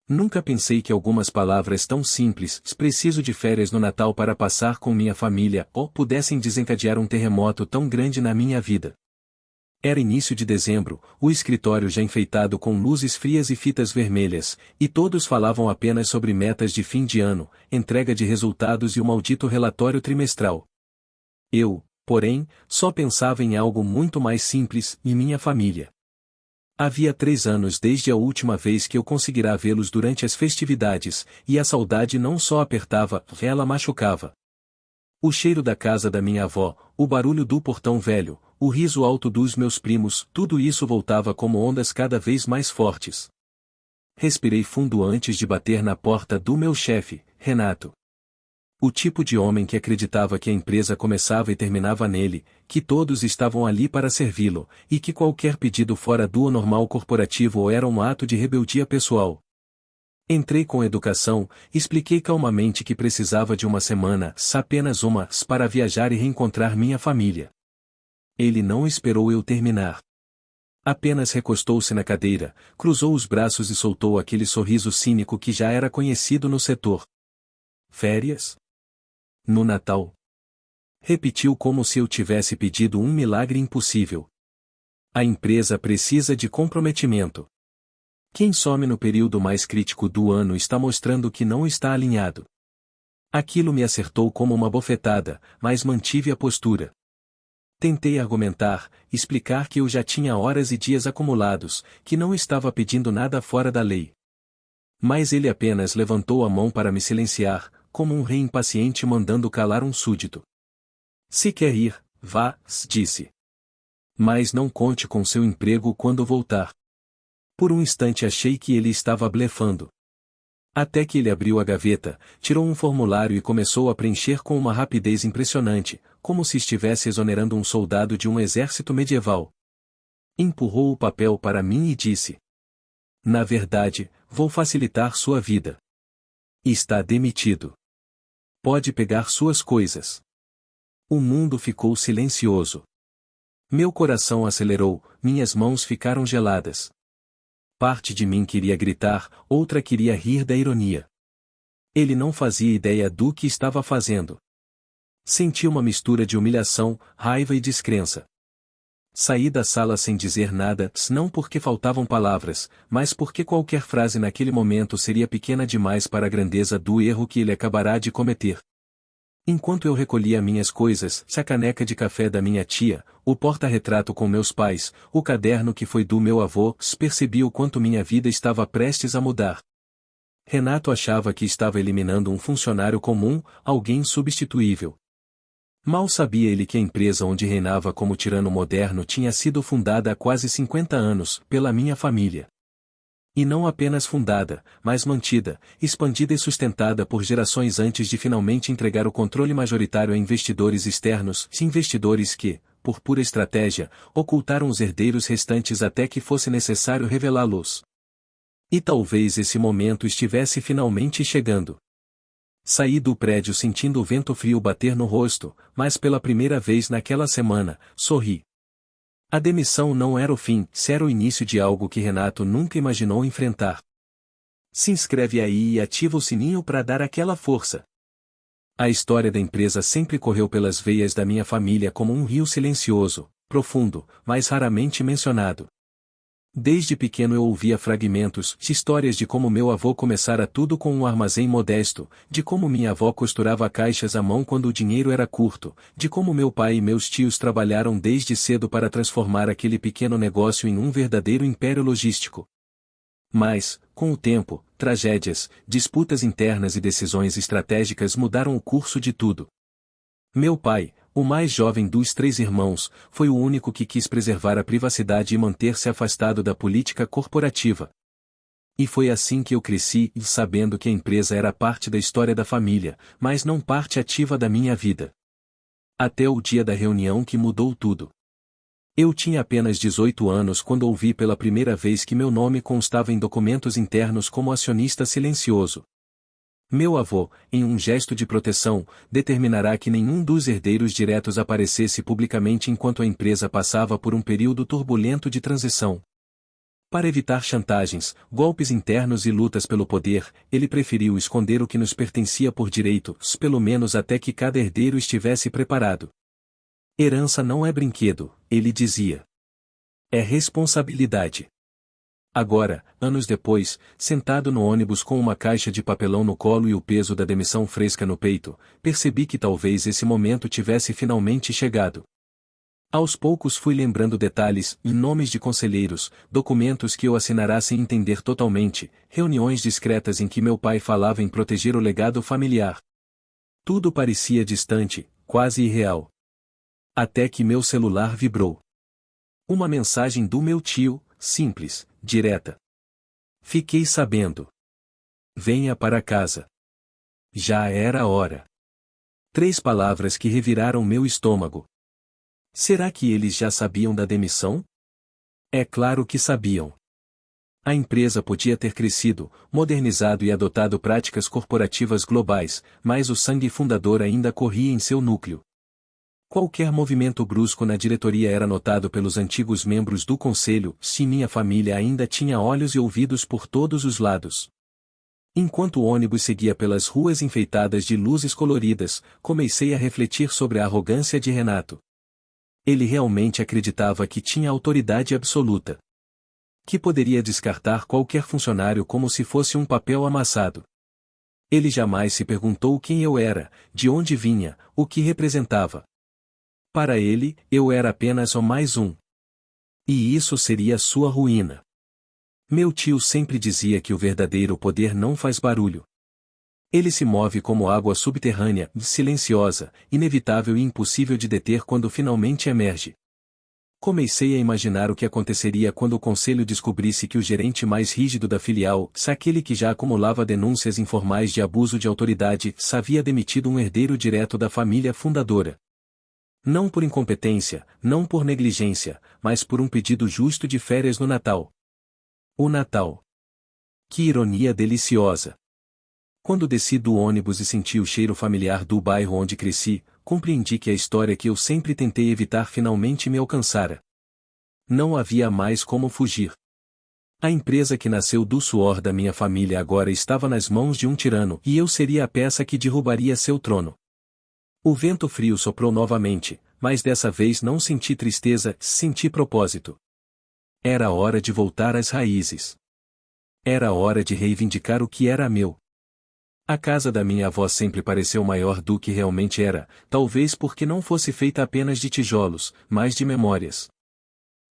Nunca pensei que algumas palavras tão simples, preciso de férias no Natal para passar com minha família, ou pudessem desencadear um terremoto tão grande na minha vida. Era início de dezembro, o escritório já enfeitado com luzes frias e fitas vermelhas, e todos falavam apenas sobre metas de fim de ano, entrega de resultados e o maldito relatório trimestral. Eu, porém, só pensava em algo muito mais simples, e minha família. Havia 3 anos desde a última vez que eu conseguira vê-los durante as festividades, e a saudade não só apertava, ela machucava. O cheiro da casa da minha avó, o barulho do portão velho, o riso alto dos meus primos, tudo isso voltava como ondas cada vez mais fortes. Respirei fundo antes de bater na porta do meu chefe, Renato. O tipo de homem que acreditava que a empresa começava e terminava nele, que todos estavam ali para servi-lo, e que qualquer pedido fora do normal corporativo era um ato de rebeldia pessoal. Entrei com educação, expliquei calmamente que precisava de uma semana, apenas uma, para viajar e reencontrar minha família. Ele não esperou eu terminar. Apenas recostou-se na cadeira, cruzou os braços e soltou aquele sorriso cínico que já era conhecido no setor. Férias? No Natal? Repetiu como se eu tivesse pedido um milagre impossível. A empresa precisa de comprometimento. Quem some no período mais crítico do ano está mostrando que não está alinhado. Aquilo me acertou como uma bofetada, mas mantive a postura. Tentei argumentar, explicar que eu já tinha horas e dias acumulados, que não estava pedindo nada fora da lei. Mas ele apenas levantou a mão para me silenciar, como um rei impaciente mandando calar um súdito. Se quer ir, vá, disse. Mas não conte com seu emprego quando voltar. Por um instante achei que ele estava blefando. Até que ele abriu a gaveta, tirou um formulário e começou a preencher com uma rapidez impressionante, como se estivesse exonerando um soldado de um exército medieval. Empurrou o papel para mim e disse: Na verdade, vou facilitar sua vida. Está demitido. Pode pegar suas coisas. O mundo ficou silencioso. Meu coração acelerou, minhas mãos ficaram geladas. Parte de mim queria gritar, outra queria rir da ironia. Ele não fazia ideia do que estava fazendo. Senti uma mistura de humilhação, raiva e descrença. Saí da sala sem dizer nada, não porque faltavam palavras, mas porque qualquer frase naquele momento seria pequena demais para a grandeza do erro que ele acabará de cometer. Enquanto eu recolhia minhas coisas, a caneca de café da minha tia, o porta-retrato com meus pais, o caderno que foi do meu avô, percebi o quanto minha vida estava prestes a mudar. Renato achava que estava eliminando um funcionário comum, alguém substituível. Mal sabia ele que a empresa onde reinava como tirano moderno tinha sido fundada há quase 50 anos, pela minha família. E não apenas fundada, mas mantida, expandida e sustentada por gerações antes de finalmente entregar o controle majoritário a investidores externos, investidores que, por pura estratégia, ocultaram os herdeiros restantes até que fosse necessário revelá-los. E talvez esse momento estivesse finalmente chegando. Saí do prédio sentindo o vento frio bater no rosto, mas pela primeira vez naquela semana, sorri. A demissão não era o fim, era o início de algo que Renato nunca imaginou enfrentar. Se inscreve aí e ativa o sininho para dar aquela força. A história da empresa sempre correu pelas veias da minha família como um rio silencioso, profundo, mas raramente mencionado. Desde pequeno eu ouvia fragmentos, histórias de como meu avô começara tudo com um armazém modesto, de como minha avó costurava caixas à mão quando o dinheiro era curto, de como meu pai e meus tios trabalharam desde cedo para transformar aquele pequeno negócio em um verdadeiro império logístico. Mas, com o tempo, tragédias, disputas internas e decisões estratégicas mudaram o curso de tudo. Meu pai, o mais jovem dos 3 irmãos, foi o único que quis preservar a privacidade e manter-se afastado da política corporativa. E foi assim que eu cresci, sabendo que a empresa era parte da história da família, mas não parte ativa da minha vida. Até o dia da reunião que mudou tudo. Eu tinha apenas 18 anos quando ouvi pela primeira vez que meu nome constava em documentos internos como acionista silencioso. Meu avô, em um gesto de proteção, determinará que nenhum dos herdeiros diretos aparecesse publicamente enquanto a empresa passava por um período turbulento de transição. Para evitar chantagens, golpes internos e lutas pelo poder, ele preferiu esconder o que nos pertencia por direito, pelo menos até que cada herdeiro estivesse preparado. Herança não é brinquedo, ele dizia. É responsabilidade. Agora, anos depois, sentado no ônibus com uma caixa de papelão no colo e o peso da demissão fresca no peito, percebi que talvez esse momento tivesse finalmente chegado. Aos poucos fui lembrando detalhes, nomes de conselheiros, documentos que eu assinara sem entender totalmente, reuniões discretas em que meu pai falava em proteger o legado familiar. Tudo parecia distante, quase irreal. Até que meu celular vibrou. Uma mensagem do meu tio, simples, direta. Fiquei sabendo. Venha para casa. Já era hora. 3 palavras que reviraram meu estômago. Será que eles já sabiam da demissão? É claro que sabiam. A empresa podia ter crescido, modernizado e adotado práticas corporativas globais, mas o sangue fundador ainda corria em seu núcleo. Qualquer movimento brusco na diretoria era notado pelos antigos membros do conselho, se minha família ainda tinha olhos e ouvidos por todos os lados. Enquanto o ônibus seguia pelas ruas enfeitadas de luzes coloridas, comecei a refletir sobre a arrogância de Renato. Ele realmente acreditava que tinha autoridade absoluta. Que poderia descartar qualquer funcionário como se fosse um papel amassado. Ele jamais se perguntou quem eu era, de onde vinha, o que representava. Para ele, eu era apenas o mais um. E isso seria sua ruína. Meu tio sempre dizia que o verdadeiro poder não faz barulho. Ele se move como água subterrânea, silenciosa, inevitável e impossível de deter quando finalmente emerge. Comecei a imaginar o que aconteceria quando o conselho descobrisse que o gerente mais rígido da filial, aquele que já acumulava denúncias informais de abuso de autoridade, havia demitido um herdeiro direto da família fundadora. Não por incompetência, não por negligência, mas por um pedido justo de férias no Natal. O Natal. Que ironia deliciosa! Quando desci do ônibus e senti o cheiro familiar do bairro onde cresci, compreendi que a história que eu sempre tentei evitar finalmente me alcançara. Não havia mais como fugir. A empresa que nasceu do suor da minha família agora estava nas mãos de um tirano e eu seria a peça que derrubaria seu trono. O vento frio soprou novamente, mas dessa vez não senti tristeza, senti propósito. Era hora de voltar às raízes. Era hora de reivindicar o que era meu. A casa da minha avó sempre pareceu maior do que realmente era, talvez porque não fosse feita apenas de tijolos, mas de memórias.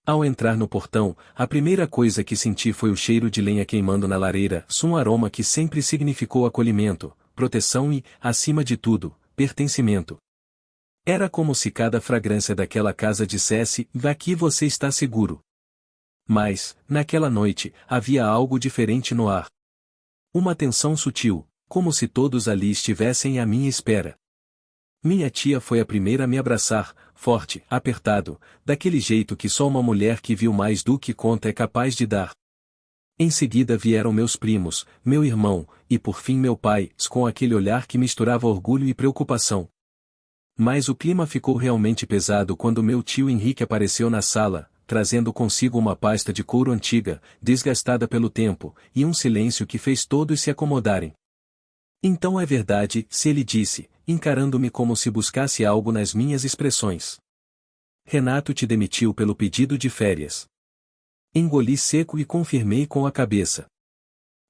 Ao entrar no portão, a primeira coisa que senti foi o cheiro de lenha queimando na lareira, um aroma que sempre significou acolhimento, proteção e, acima de tudo, pertencimento. Era como se cada fragrância daquela casa dissesse: aqui você está seguro. Mas, naquela noite, havia algo diferente no ar. Uma tensão sutil, como se todos ali estivessem à minha espera. Minha tia foi a primeira a me abraçar, forte, apertado, daquele jeito que só uma mulher que viu mais do que conta é capaz de dar. Em seguida vieram meus primos, meu irmão, e por fim meu pai, com aquele olhar que misturava orgulho e preocupação. Mas o clima ficou realmente pesado quando meu tio Henrique apareceu na sala, trazendo consigo uma pasta de couro antiga, desgastada pelo tempo, e um silêncio que fez todos se acomodarem. Então é verdade, se ele disse, encarando-me como se buscasse algo nas minhas expressões. Renato te demitiu pelo pedido de férias. Engoli seco e confirmei com a cabeça.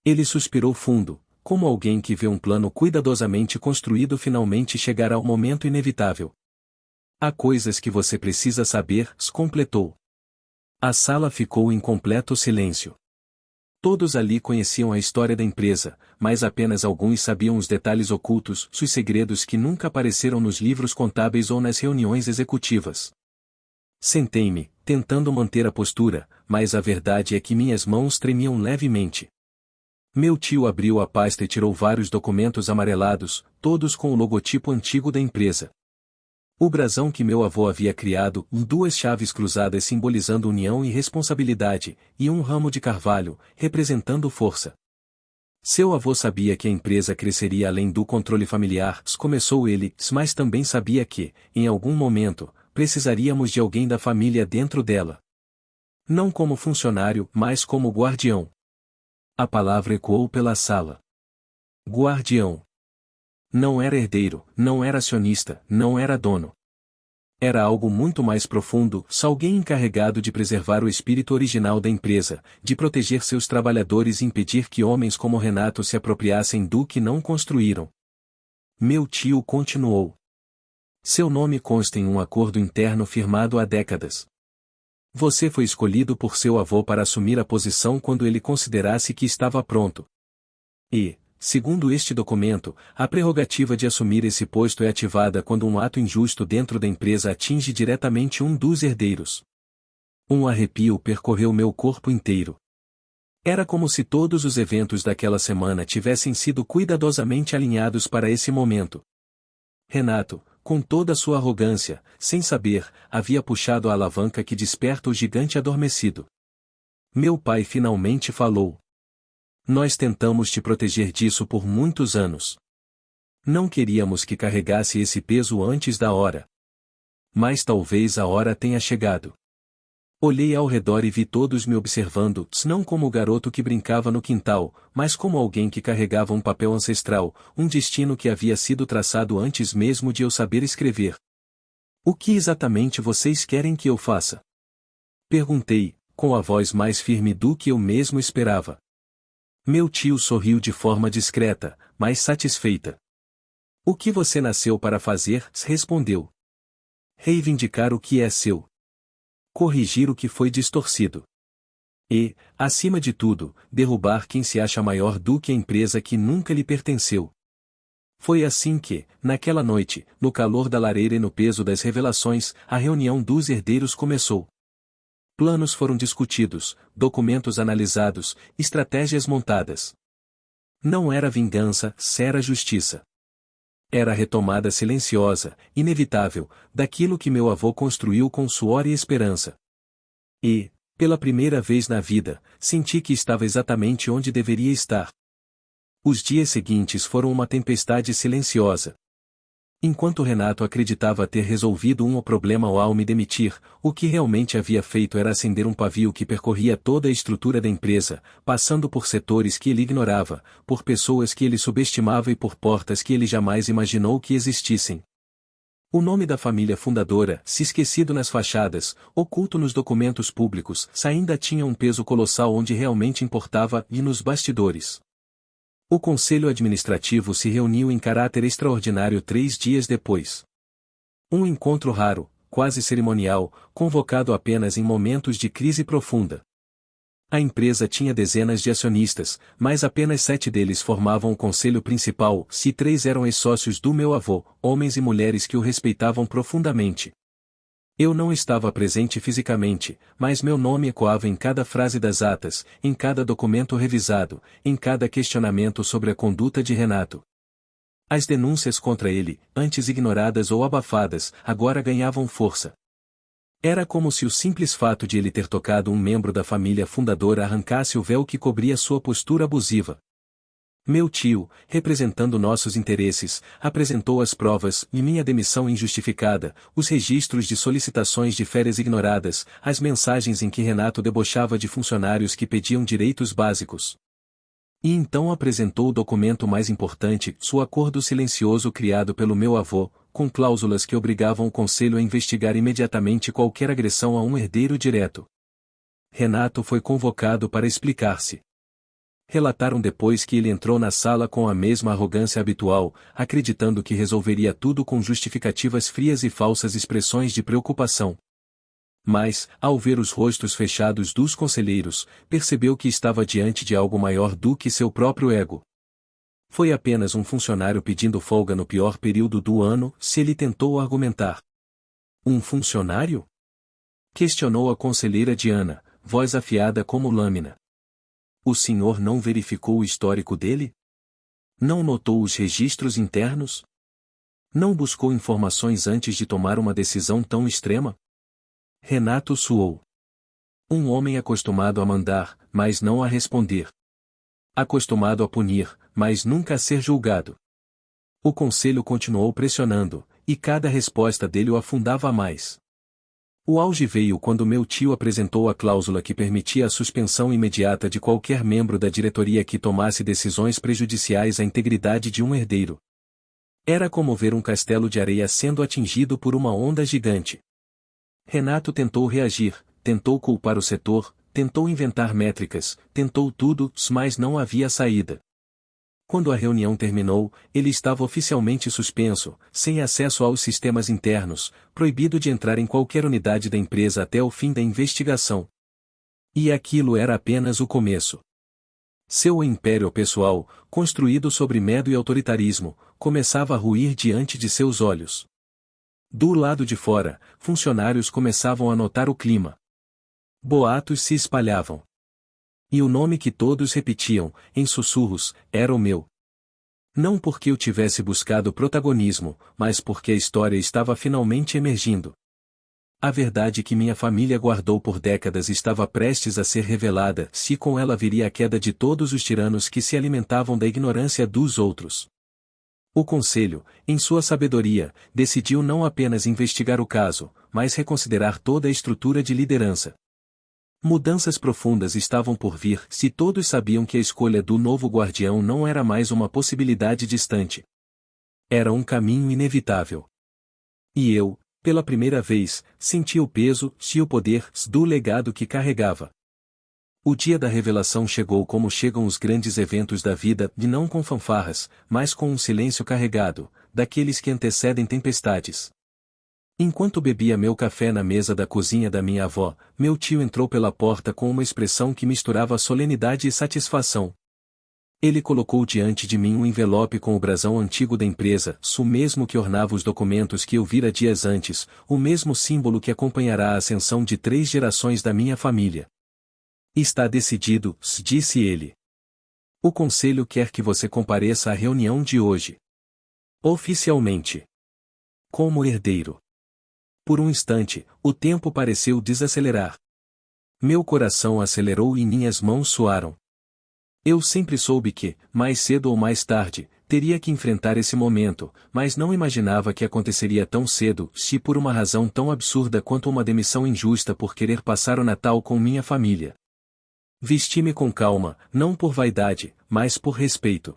Ele suspirou fundo, como alguém que vê um plano cuidadosamente construído finalmente chegar ao momento inevitável. Há coisas que você precisa saber, completou. A sala ficou em completo silêncio. Todos ali conheciam a história da empresa, mas apenas alguns sabiam os detalhes ocultos, os segredos que nunca apareceram nos livros contábeis ou nas reuniões executivas. Sentei-me, tentando manter a postura, mas a verdade é que minhas mãos tremiam levemente. Meu tio abriu a pasta e tirou vários documentos amarelados, todos com o logotipo antigo da empresa. O brasão que meu avô havia criado, 2 chaves cruzadas simbolizando união e responsabilidade, e um ramo de carvalho, representando força. Seu avô sabia que a empresa cresceria além do controle familiar, começou ele, mas também sabia que, em algum momento, precisaríamos de alguém da família dentro dela. Não como funcionário, mas como guardião. A palavra ecoou pela sala. Guardião. Não era herdeiro, não era acionista, não era dono. Era algo muito mais profundo, alguém encarregado de preservar o espírito original da empresa, de proteger seus trabalhadores e impedir que homens como Renato se apropriassem do que não construíram. Meu tio continuou. Seu nome consta em um acordo interno firmado há décadas. Você foi escolhido por seu avô para assumir a posição quando ele considerasse que estava pronto. E, segundo este documento, a prerrogativa de assumir esse posto é ativada quando um ato injusto dentro da empresa atinge diretamente um dos herdeiros. Um arrepio percorreu meu corpo inteiro. Era como se todos os eventos daquela semana tivessem sido cuidadosamente alinhados para esse momento. Renato, com toda a sua arrogância, sem saber, havia puxado a alavanca que desperta o gigante adormecido. Meu pai finalmente falou. Nós tentamos te proteger disso por muitos anos. Não queríamos que carregasse esse peso antes da hora. Mas talvez a hora tenha chegado. Olhei ao redor e vi todos me observando, não como o garoto que brincava no quintal, mas como alguém que carregava um papel ancestral, um destino que havia sido traçado antes mesmo de eu saber escrever. O que exatamente vocês querem que eu faça? Perguntei, com a voz mais firme do que eu mesmo esperava. Meu tio sorriu de forma discreta, mas satisfeita. O que você nasceu para fazer? Respondeu. Reivindicar o que é seu. Corrigir o que foi distorcido. E, acima de tudo, derrubar quem se acha maior do que a empresa que nunca lhe pertenceu. Foi assim que, naquela noite, no calor da lareira e no peso das revelações, a reunião dos herdeiros começou. Planos foram discutidos, documentos analisados, estratégias montadas. Não era vingança, era justiça. Era a retomada silenciosa, inevitável, daquilo que meu avô construiu com suor e esperança. E, pela primeira vez na vida, senti que estava exatamente onde deveria estar. Os dias seguintes foram uma tempestade silenciosa. Enquanto Renato acreditava ter resolvido um problema ao me demitir, o que realmente havia feito era acender um pavio que percorria toda a estrutura da empresa, passando por setores que ele ignorava, por pessoas que ele subestimava e por portas que ele jamais imaginou que existissem. O nome da família fundadora, se esquecido nas fachadas, oculto nos documentos públicos, ainda tinha um peso colossal onde realmente importava e nos bastidores. O Conselho Administrativo se reuniu em caráter extraordinário 3 dias depois. Um encontro raro, quase cerimonial, convocado apenas em momentos de crise profunda. A empresa tinha dezenas de acionistas, mas apenas 7 deles formavam o conselho principal, se 3 eram ex-sócios do meu avô, homens e mulheres que o respeitavam profundamente. Eu não estava presente fisicamente, mas meu nome ecoava em cada frase das atas, em cada documento revisado, em cada questionamento sobre a conduta de Renato. As denúncias contra ele, antes ignoradas ou abafadas, agora ganhavam força. Era como se o simples fato de ele ter tocado um membro da família fundadora arrancasse o véu que cobria sua postura abusiva. Meu tio, representando nossos interesses, apresentou as provas e minha demissão injustificada, os registros de solicitações de férias ignoradas, as mensagens em que Renato debochava de funcionários que pediam direitos básicos. E então apresentou o documento mais importante, o acordo silencioso criado pelo meu avô, com cláusulas que obrigavam o conselho a investigar imediatamente qualquer agressão a um herdeiro direto. Renato foi convocado para explicar-se. Relataram depois que ele entrou na sala com a mesma arrogância habitual, acreditando que resolveria tudo com justificativas frias e falsas expressões de preocupação. Mas, ao ver os rostos fechados dos conselheiros, percebeu que estava diante de algo maior do que seu próprio ego. Foi apenas um funcionário pedindo folga no pior período do ano, se ele tentou argumentar. Um funcionário? Questionou a conselheira Diana, voz afiada como lâmina. O senhor não verificou o histórico dele? Não notou os registros internos? Não buscou informações antes de tomar uma decisão tão extrema? Renato suou. Um homem acostumado a mandar, mas não a responder. Acostumado a punir, mas nunca a ser julgado. O conselho continuou pressionando, e cada resposta dele o afundava mais. O auge veio quando meu tio apresentou a cláusula que permitia a suspensão imediata de qualquer membro da diretoria que tomasse decisões prejudiciais à integridade de um herdeiro. Era como ver um castelo de areia sendo atingido por uma onda gigante. Renato tentou reagir, tentou culpar o setor, tentou inventar métricas, tentou tudo, mas não havia saída. Quando a reunião terminou, ele estava oficialmente suspenso, sem acesso aos sistemas internos, proibido de entrar em qualquer unidade da empresa até o fim da investigação. E aquilo era apenas o começo. Seu império pessoal, construído sobre medo e autoritarismo, começava a ruir diante de seus olhos. Do lado de fora, funcionários começavam a notar o clima. Boatos se espalhavam. E o nome que todos repetiam, em sussurros, era o meu. Não porque eu tivesse buscado protagonismo, mas porque a história estava finalmente emergindo. A verdade que minha família guardou por décadas estava prestes a ser revelada, se com ela viria a queda de todos os tiranos que se alimentavam da ignorância dos outros. O Conselho, em sua sabedoria, decidiu não apenas investigar o caso, mas reconsiderar toda a estrutura de liderança. Mudanças profundas estavam por vir se todos sabiam que a escolha do novo guardião não era mais uma possibilidade distante. Era um caminho inevitável. E eu, pela primeira vez, senti o peso e o poder do legado que carregava. O dia da revelação chegou como chegam os grandes eventos da vida, e não com fanfarras, mas com um silêncio carregado, daqueles que antecedem tempestades. Enquanto bebia meu café na mesa da cozinha da minha avó, meu tio entrou pela porta com uma expressão que misturava solenidade e satisfação. Ele colocou diante de mim um envelope com o brasão antigo da empresa, o mesmo que ornava os documentos que eu vira dias antes, o mesmo símbolo que acompanhará a ascensão de 3 gerações da minha família. Está decidido, disse ele. O conselho quer que você compareça à reunião de hoje. Oficialmente. Como herdeiro. Por um instante, o tempo pareceu desacelerar. Meu coração acelerou e minhas mãos suaram. Eu sempre soube que, mais cedo ou mais tarde, teria que enfrentar esse momento, mas não imaginava que aconteceria tão cedo, se por uma razão tão absurda quanto uma demissão injusta por querer passar o Natal com minha família. Vesti-me com calma, não por vaidade, mas por respeito.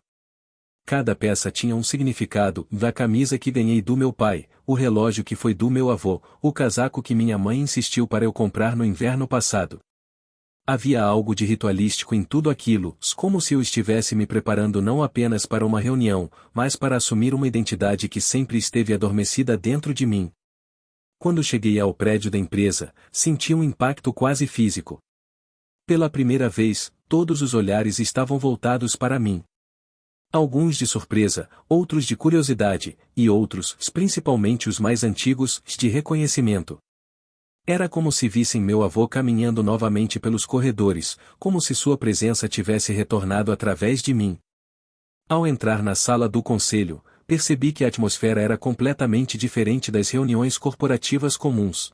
Cada peça tinha um significado, da camisa que ganhei do meu pai, o relógio que foi do meu avô, o casaco que minha mãe insistiu para eu comprar no inverno passado. Havia algo de ritualístico em tudo aquilo, como se eu estivesse me preparando não apenas para uma reunião, mas para assumir uma identidade que sempre esteve adormecida dentro de mim. Quando cheguei ao prédio da empresa, senti um impacto quase físico. Pela primeira vez, todos os olhares estavam voltados para mim. Alguns de surpresa, outros de curiosidade, e outros, principalmente os mais antigos, de reconhecimento. Era como se vissem meu avô caminhando novamente pelos corredores, como se sua presença tivesse retornado através de mim. Ao entrar na sala do conselho, percebi que a atmosfera era completamente diferente das reuniões corporativas comuns.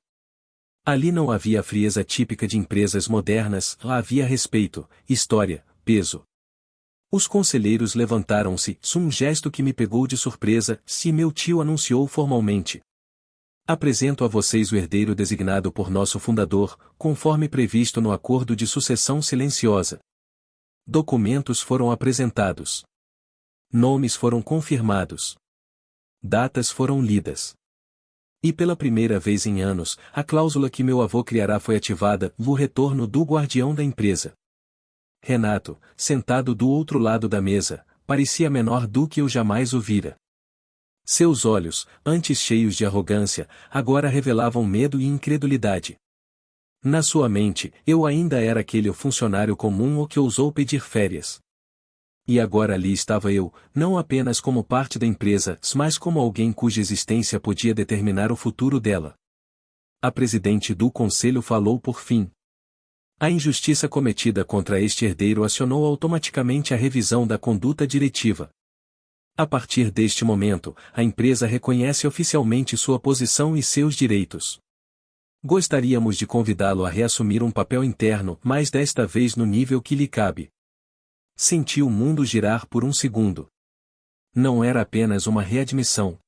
Ali não havia a frieza típica de empresas modernas, lá havia respeito, história, peso. Os conselheiros levantaram-se, um gesto que me pegou de surpresa, se meu tio anunciou formalmente. Apresento a vocês o herdeiro designado por nosso fundador, conforme previsto no acordo de sucessão silenciosa. Documentos foram apresentados. Nomes foram confirmados. Datas foram lidas. E pela primeira vez em anos, a cláusula que meu avô criará foi ativada, o retorno do guardião da empresa. Renato, sentado do outro lado da mesa, parecia menor do que eu jamais o vira. Seus olhos, antes cheios de arrogância, agora revelavam medo e incredulidade. Na sua mente, eu ainda era aquele funcionário comum o que ousou pedir férias. E agora ali estava eu, não apenas como parte da empresa, mas como alguém cuja existência podia determinar o futuro dela. A presidente do conselho falou por fim. A injustiça cometida contra este herdeiro acionou automaticamente a revisão da conduta diretiva. A partir deste momento, a empresa reconhece oficialmente sua posição e seus direitos. Gostaríamos de convidá-lo a reassumir um papel interno, mas desta vez no nível que lhe cabe. Senti o mundo girar por um segundo. Não era apenas uma readmissão.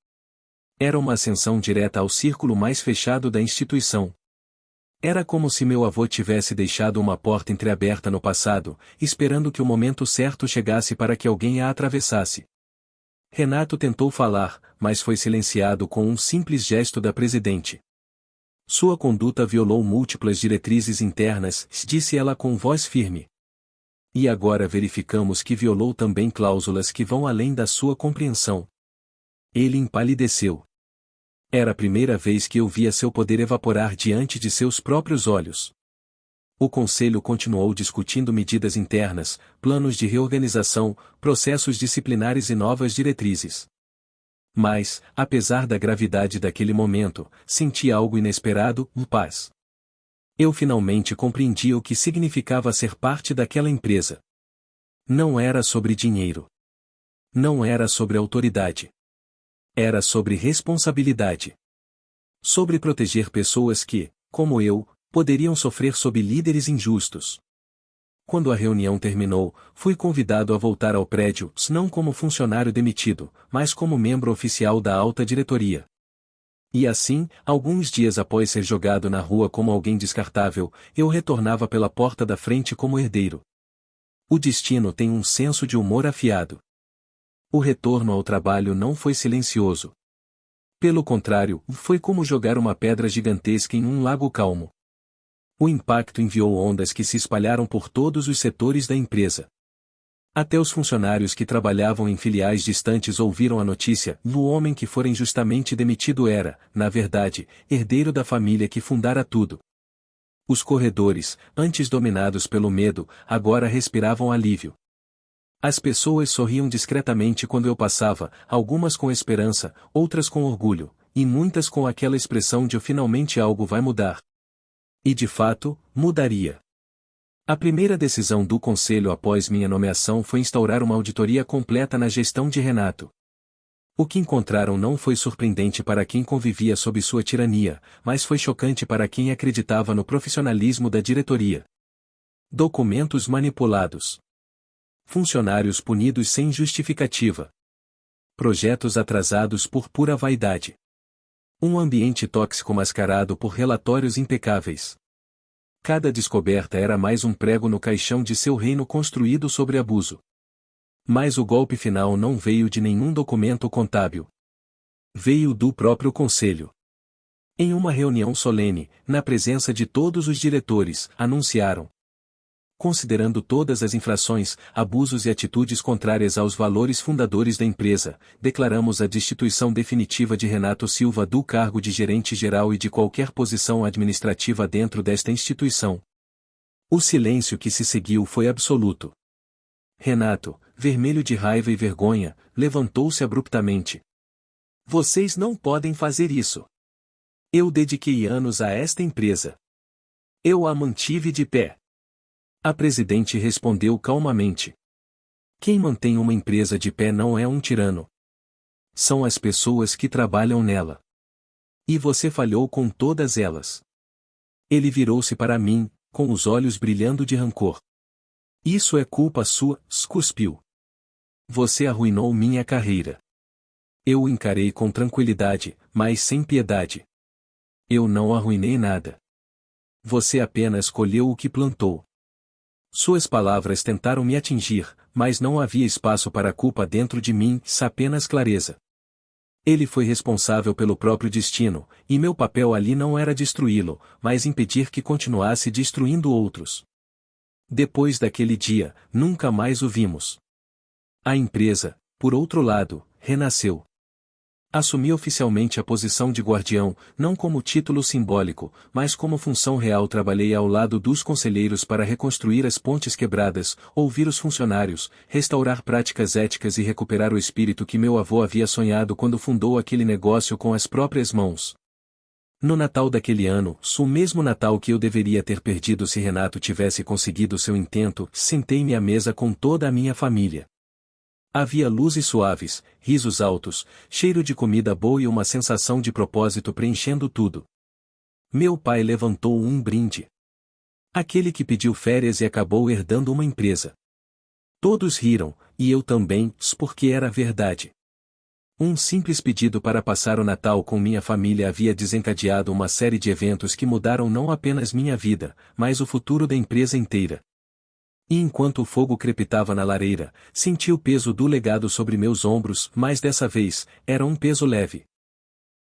Era uma ascensão direta ao círculo mais fechado da instituição. Era como se meu avô tivesse deixado uma porta entreaberta no passado, esperando que o momento certo chegasse para que alguém a atravessasse. Renato tentou falar, mas foi silenciado com um simples gesto da presidente. Sua conduta violou múltiplas diretrizes internas, disse ela com voz firme. E agora verificamos que violou também cláusulas que vão além da sua compreensão. Ele empalideceu. Era a primeira vez que eu via seu poder evaporar diante de seus próprios olhos. O Conselho continuou discutindo medidas internas, planos de reorganização, processos disciplinares e novas diretrizes. Mas, apesar da gravidade daquele momento, senti algo inesperado, paz. Eu finalmente compreendi o que significava ser parte daquela empresa. Não era sobre dinheiro. Não era sobre autoridade. Era sobre responsabilidade. Sobre proteger pessoas que, como eu, poderiam sofrer sob líderes injustos. Quando a reunião terminou, fui convidado a voltar ao prédio, não como funcionário demitido, mas como membro oficial da alta diretoria. E assim, alguns dias após ser jogado na rua como alguém descartável, eu retornava pela porta da frente como herdeiro. O destino tem um senso de humor afiado. O retorno ao trabalho não foi silencioso. Pelo contrário, foi como jogar uma pedra gigantesca em um lago calmo. O impacto enviou ondas que se espalharam por todos os setores da empresa. Até os funcionários que trabalhavam em filiais distantes ouviram a notícia: o homem que fora injustamente demitido era, na verdade, herdeiro da família que fundara tudo. Os corredores, antes dominados pelo medo, agora respiravam alívio. As pessoas sorriam discretamente quando eu passava, algumas com esperança, outras com orgulho, e muitas com aquela expressão de finalmente algo vai mudar. E de fato, mudaria. A primeira decisão do Conselho após minha nomeação foi instaurar uma auditoria completa na gestão de Renato. O que encontraram não foi surpreendente para quem convivia sob sua tirania, mas foi chocante para quem acreditava no profissionalismo da diretoria. Documentos manipulados. Funcionários punidos sem justificativa. Projetos atrasados por pura vaidade. Um ambiente tóxico mascarado por relatórios impecáveis. Cada descoberta era mais um prego no caixão de seu reino construído sobre abuso. Mas o golpe final não veio de nenhum documento contábil. Veio do próprio Conselho. Em uma reunião solene, na presença de todos os diretores, anunciaram: considerando todas as infrações, abusos e atitudes contrárias aos valores fundadores da empresa, declaramos a destituição definitiva de Renato Silva do cargo de gerente-geral e de qualquer posição administrativa dentro desta instituição. O silêncio que se seguiu foi absoluto. Renato, vermelho de raiva e vergonha, levantou-se abruptamente. Vocês não podem fazer isso. Eu dediquei anos a esta empresa. Eu a mantive de pé. A presidente respondeu calmamente. Quem mantém uma empresa de pé não é um tirano. São as pessoas que trabalham nela. E você falhou com todas elas. Ele virou-se para mim, com os olhos brilhando de rancor. Isso é culpa sua, cuspiu. Você arruinou minha carreira. Eu o encarei com tranquilidade, mas sem piedade. Eu não arruinei nada. Você apenas colheu o que plantou. Suas palavras tentaram me atingir, mas não havia espaço para culpa dentro de mim, apenas clareza. Ele foi responsável pelo próprio destino, e meu papel ali não era destruí-lo, mas impedir que continuasse destruindo outros. Depois daquele dia, nunca mais o vimos. A empresa, por outro lado, renasceu. Assumi oficialmente a posição de guardião, não como título simbólico, mas como função real. Trabalhei ao lado dos conselheiros para reconstruir as pontes quebradas, ouvir os funcionários, restaurar práticas éticas e recuperar o espírito que meu avô havia sonhado quando fundou aquele negócio com as próprias mãos. No Natal daquele ano, o mesmo Natal que eu deveria ter perdido se Renato tivesse conseguido seu intento, sentei-me à mesa com toda a minha família. Havia luzes suaves, risos altos, cheiro de comida boa e uma sensação de propósito preenchendo tudo. Meu pai levantou um brinde. Aquele que pediu férias e acabou herdando uma empresa. Todos riram, e eu também, porque era verdade. Um simples pedido para passar o Natal com minha família havia desencadeado uma série de eventos que mudaram não apenas minha vida, mas o futuro da empresa inteira. E enquanto o fogo crepitava na lareira, senti o peso do legado sobre meus ombros, mas dessa vez, era um peso leve.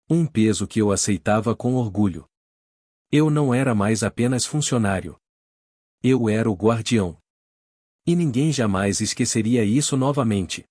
Um peso que eu aceitava com orgulho. Eu não era mais apenas funcionário. Eu era o guardião. E ninguém jamais esqueceria isso novamente.